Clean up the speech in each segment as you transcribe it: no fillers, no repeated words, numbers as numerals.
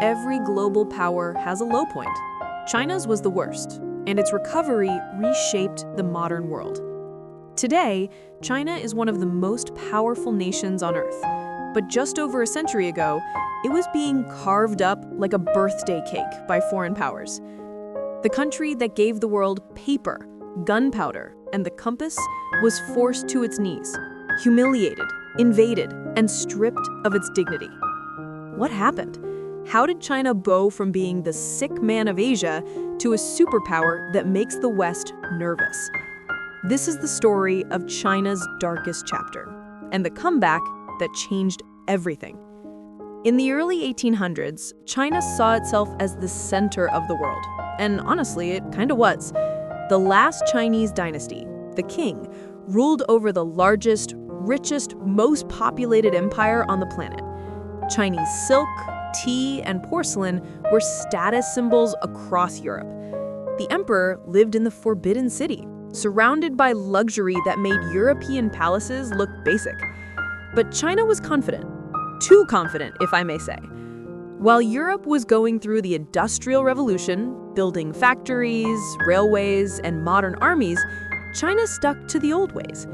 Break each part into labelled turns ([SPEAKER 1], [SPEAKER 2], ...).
[SPEAKER 1] Every global power has a low point. China's was the worst, and its recovery reshaped the modern world. Today, China is one of the most powerful nations on Earth. But just over a century ago, it was being carved up like a birthday cake by foreign powers. The country that gave the world paper, gunpowder, and the compass was forced to its knees, humiliated, invaded, and stripped of its dignity. What happened? How did China go from being the sick man of Asia to a superpower that makes the West nervous? This is the story of China's darkest chapter, and the comeback that changed everything. In the early 1800s, China saw itself as the center of the world, and honestly, it kind of was. The last Chinese dynasty, the Qing, ruled over the largest, richest, most populated empire on the planet. Chinese silk, tea, and porcelain were status symbols across Europe. The emperor lived in the Forbidden City, surrounded by luxury that made European palaces look basic. But China was confident. Too confident, if I may say. While Europe was going through the Industrial Revolution, building factories, railways, and modern armies, China stuck to the old ways.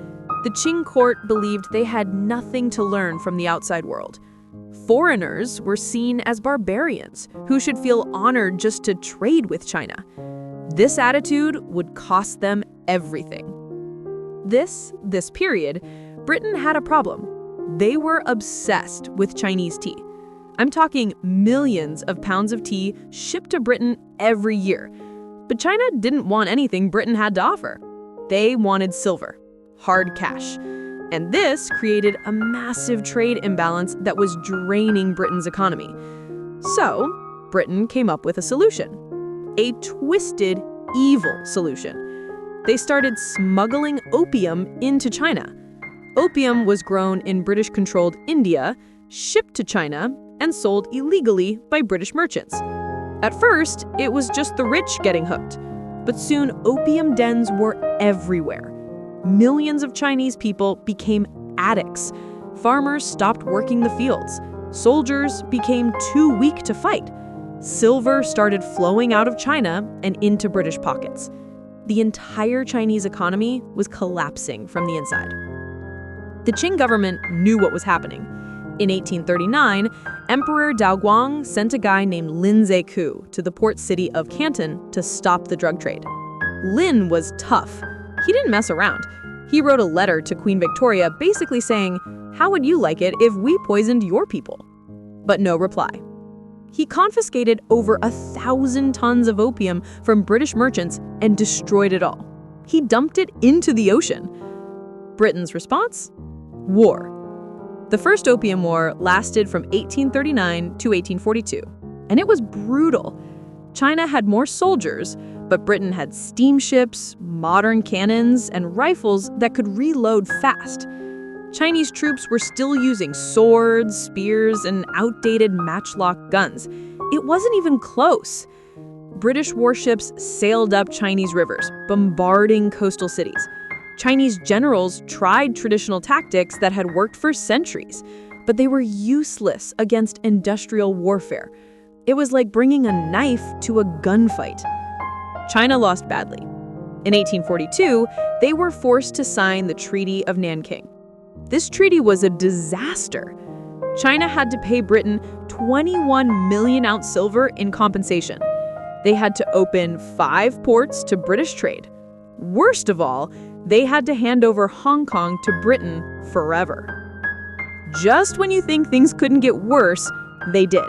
[SPEAKER 1] The Qing court believed they had nothing to learn from the outside world. Foreigners were seen as barbarians who should feel honored just to trade with China. This attitude would cost them everything. This period, Britain had a problem. They were obsessed with Chinese tea. I'm talking millions of pounds of tea shipped to Britain every year. But China didn't want anything Britain had to offer. They wanted silver, hard cash. And this created a massive trade imbalance that was draining Britain's economy. So, Britain came up with a solution. A twisted, evil solution. They started smuggling opium into China. Opium was grown in British-controlled India, shipped to China, and sold illegally by British merchants. At first, it was just the rich getting hooked. But soon, opium dens were everywhere. Millions of Chinese people became addicts. Farmers stopped working the fields. Soldiers became too weak to fight. Silver started flowing out of China and into British pockets. The entire Chinese economy was collapsing from the inside. The Qing government knew what was happening. In 1839, Emperor Daoguang sent a guy named Lin Zeku to the port city of Canton to stop the drug trade. Lin was tough. He didn't mess around. He wrote a letter to Queen Victoria basically saying, "How would you like it if we poisoned your people?" But no reply. He confiscated over 1,000 tons of opium from British merchants and destroyed it all. He dumped it into the ocean. Britain's response? War. The First Opium War lasted from 1839 to 1842, and it was brutal. China had more soldiers, but Britain had steamships, modern cannons, and rifles that could reload fast. Chinese troops were still using swords, spears, and outdated matchlock guns. It wasn't even close. British warships sailed up Chinese rivers, bombarding coastal cities. Chinese generals tried traditional tactics that had worked for centuries, but they were useless against industrial warfare. It was like bringing a knife to a gunfight. China lost badly. In 1842, they were forced to sign the Treaty of Nanking. This treaty was a disaster. China had to pay Britain 21 million ounce silver in compensation. They had to open 5 ports to British trade. Worst of all, they had to hand over Hong Kong to Britain forever. Just when you think things couldn't get worse, they did.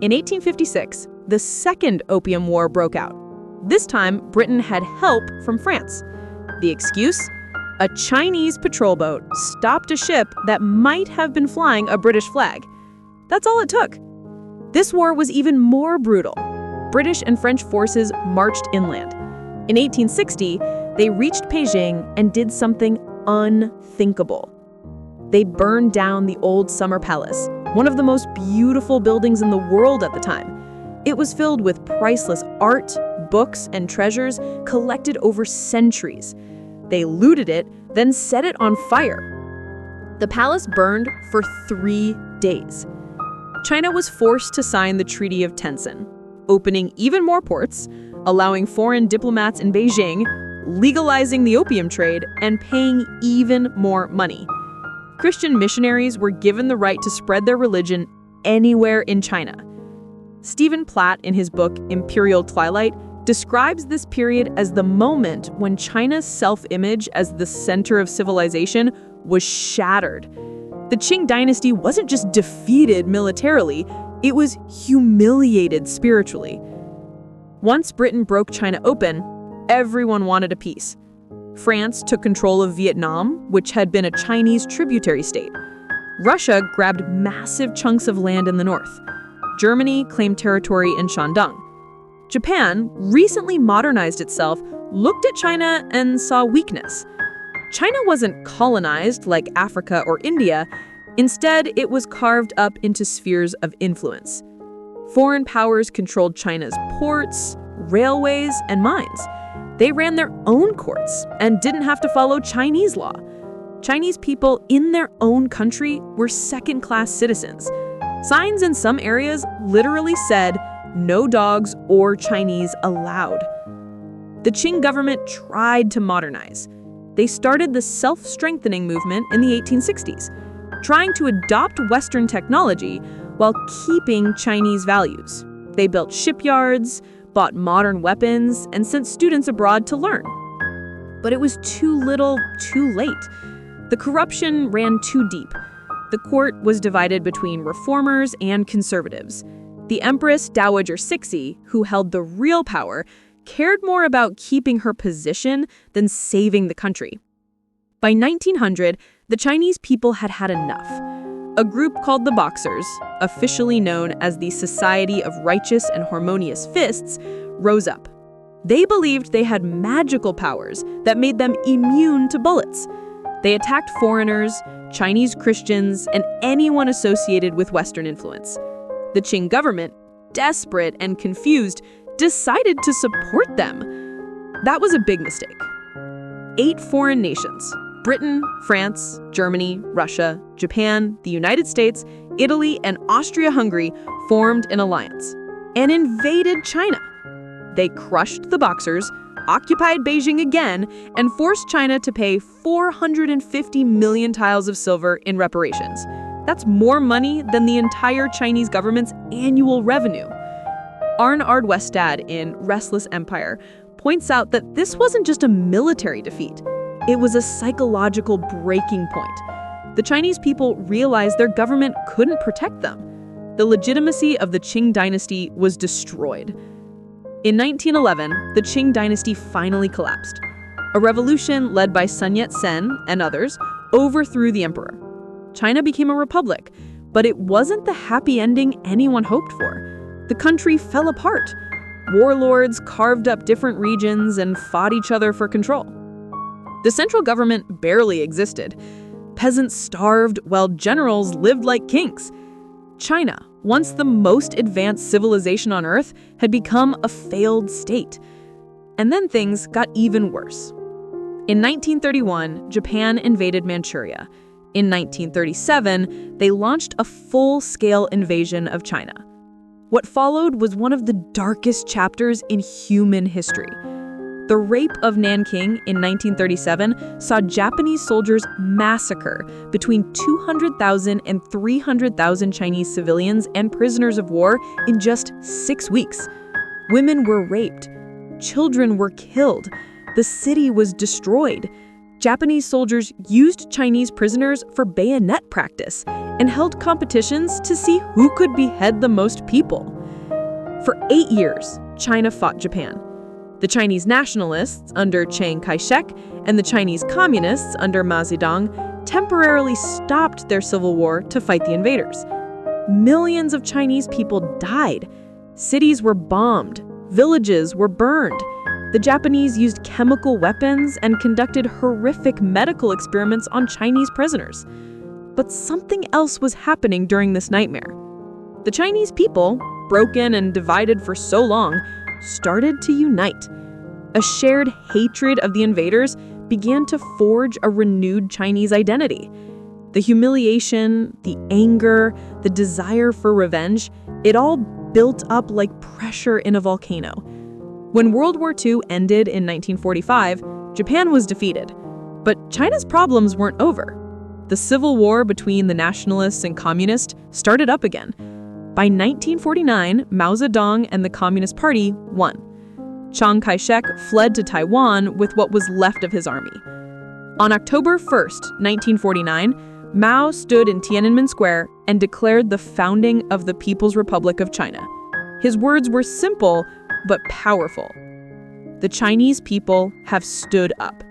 [SPEAKER 1] In 1856, the Second Opium War broke out. This time, Britain had help from France. The excuse? A Chinese patrol boat stopped a ship that might have been flying a British flag. That's all it took. This war was even more brutal. British and French forces marched inland. In 1860, they reached Beijing and did something unthinkable. They burned down the old Summer Palace, one of the most beautiful buildings in the world at the time. It was filled with priceless art, books, and treasures collected over centuries. They looted it, then set it on fire. The palace burned for 3 days. China was forced to sign the Treaty of Tencin, opening even more ports, allowing foreign diplomats in Beijing, legalizing the opium trade, and paying even more money. Christian missionaries were given the right to spread their religion anywhere in China. Stephen Platt, in his book Imperial Twilight, describes this period as the moment when China's self-image as the center of civilization was shattered. The Qing dynasty wasn't just defeated militarily, it was humiliated spiritually. Once Britain broke China open, everyone wanted a peace. France took control of Vietnam, which had been a Chinese tributary state. Russia grabbed massive chunks of land in the north. Germany claimed territory in Shandong. Japan, recently modernized itself, looked at China and saw weakness. China wasn't colonized like Africa or India. Instead, it was carved up into spheres of influence. Foreign powers controlled China's ports, railways, and mines. They ran their own courts and didn't have to follow Chinese law. Chinese people in their own country were second-class citizens. Signs in some areas literally said, "No dogs or Chinese allowed." The Qing government tried to modernize. They started the self-strengthening movement in the 1860s, trying to adopt Western technology while keeping Chinese values. They built shipyards, bought modern weapons, and sent students abroad to learn. But it was too little, too late. The corruption ran too deep. The court was divided between reformers and conservatives. The Empress Dowager Cixi, who held the real power, cared more about keeping her position than saving the country. By 1900, the Chinese people had had enough. A group called the Boxers, officially known as the Society of Righteous and Harmonious Fists, rose up. They believed they had magical powers that made them immune to bullets. They attacked foreigners, Chinese Christians, and anyone associated with Western influence. The Qing government, desperate and confused, decided to support them. That was a big mistake. 8 foreign nations, Britain, France, Germany, Russia, Japan, the United States, Italy, and Austria-Hungary, formed an alliance and invaded China. They crushed the Boxers, occupied Beijing again, and forced China to pay 450 million tiles of silver in reparations. That's more money than the entire Chinese government's annual revenue. Arne Ardwestad in Restless Empire points out that this wasn't just a military defeat. It was a psychological breaking point. The Chinese people realized their government couldn't protect them. The legitimacy of the Qing dynasty was destroyed. In 1911, the Qing dynasty finally collapsed. A revolution led by Sun Yat-sen and others overthrew the emperor. China became a republic, but it wasn't the happy ending anyone hoped for. The country fell apart. Warlords carved up different regions and fought each other for control. The central government barely existed. Peasants starved while generals lived like kings. China, once the most advanced civilization on Earth, had become a failed state. And then things got even worse. In 1931, Japan invaded Manchuria. In 1937, they launched a full-scale invasion of China. What followed was one of the darkest chapters in human history. The rape of Nanking in 1937 saw Japanese soldiers massacre between 200,000 and 300,000 Chinese civilians and prisoners of war in just 6 weeks. Women were raped. Children were killed. The city was destroyed. Japanese soldiers used Chinese prisoners for bayonet practice and held competitions to see who could behead the most people. For 8 years, China fought Japan. The Chinese nationalists under Chiang Kai-shek and the Chinese communists under Mao Zedong temporarily stopped their civil war to fight the invaders. Millions of Chinese people died. Cities were bombed. Villages were burned. The Japanese used chemical weapons and conducted horrific medical experiments on Chinese prisoners. But something else was happening during this nightmare. The Chinese people, broken and divided for so long, started to unite. A shared hatred of the invaders began to forge a renewed Chinese identity. The humiliation, the anger, the desire for revenge, it all built up like pressure in a volcano. When World War II ended in 1945, Japan was defeated. But China's problems weren't over. The civil war between the nationalists and communists started up again. By 1949, Mao Zedong and the Communist Party won. Chiang Kai-shek fled to Taiwan with what was left of his army. On October 1st, 1949, Mao stood in Tiananmen Square and declared the founding of the People's Republic of China. His words were simple, but powerful. The Chinese people have stood up.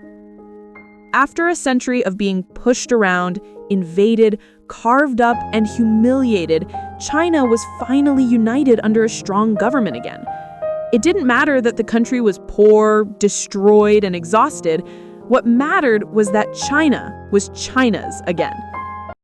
[SPEAKER 1] After a century of being pushed around, invaded, carved up, and humiliated, China was finally united under a strong government again. It didn't matter that the country was poor, destroyed, and exhausted. What mattered was that China was China's again.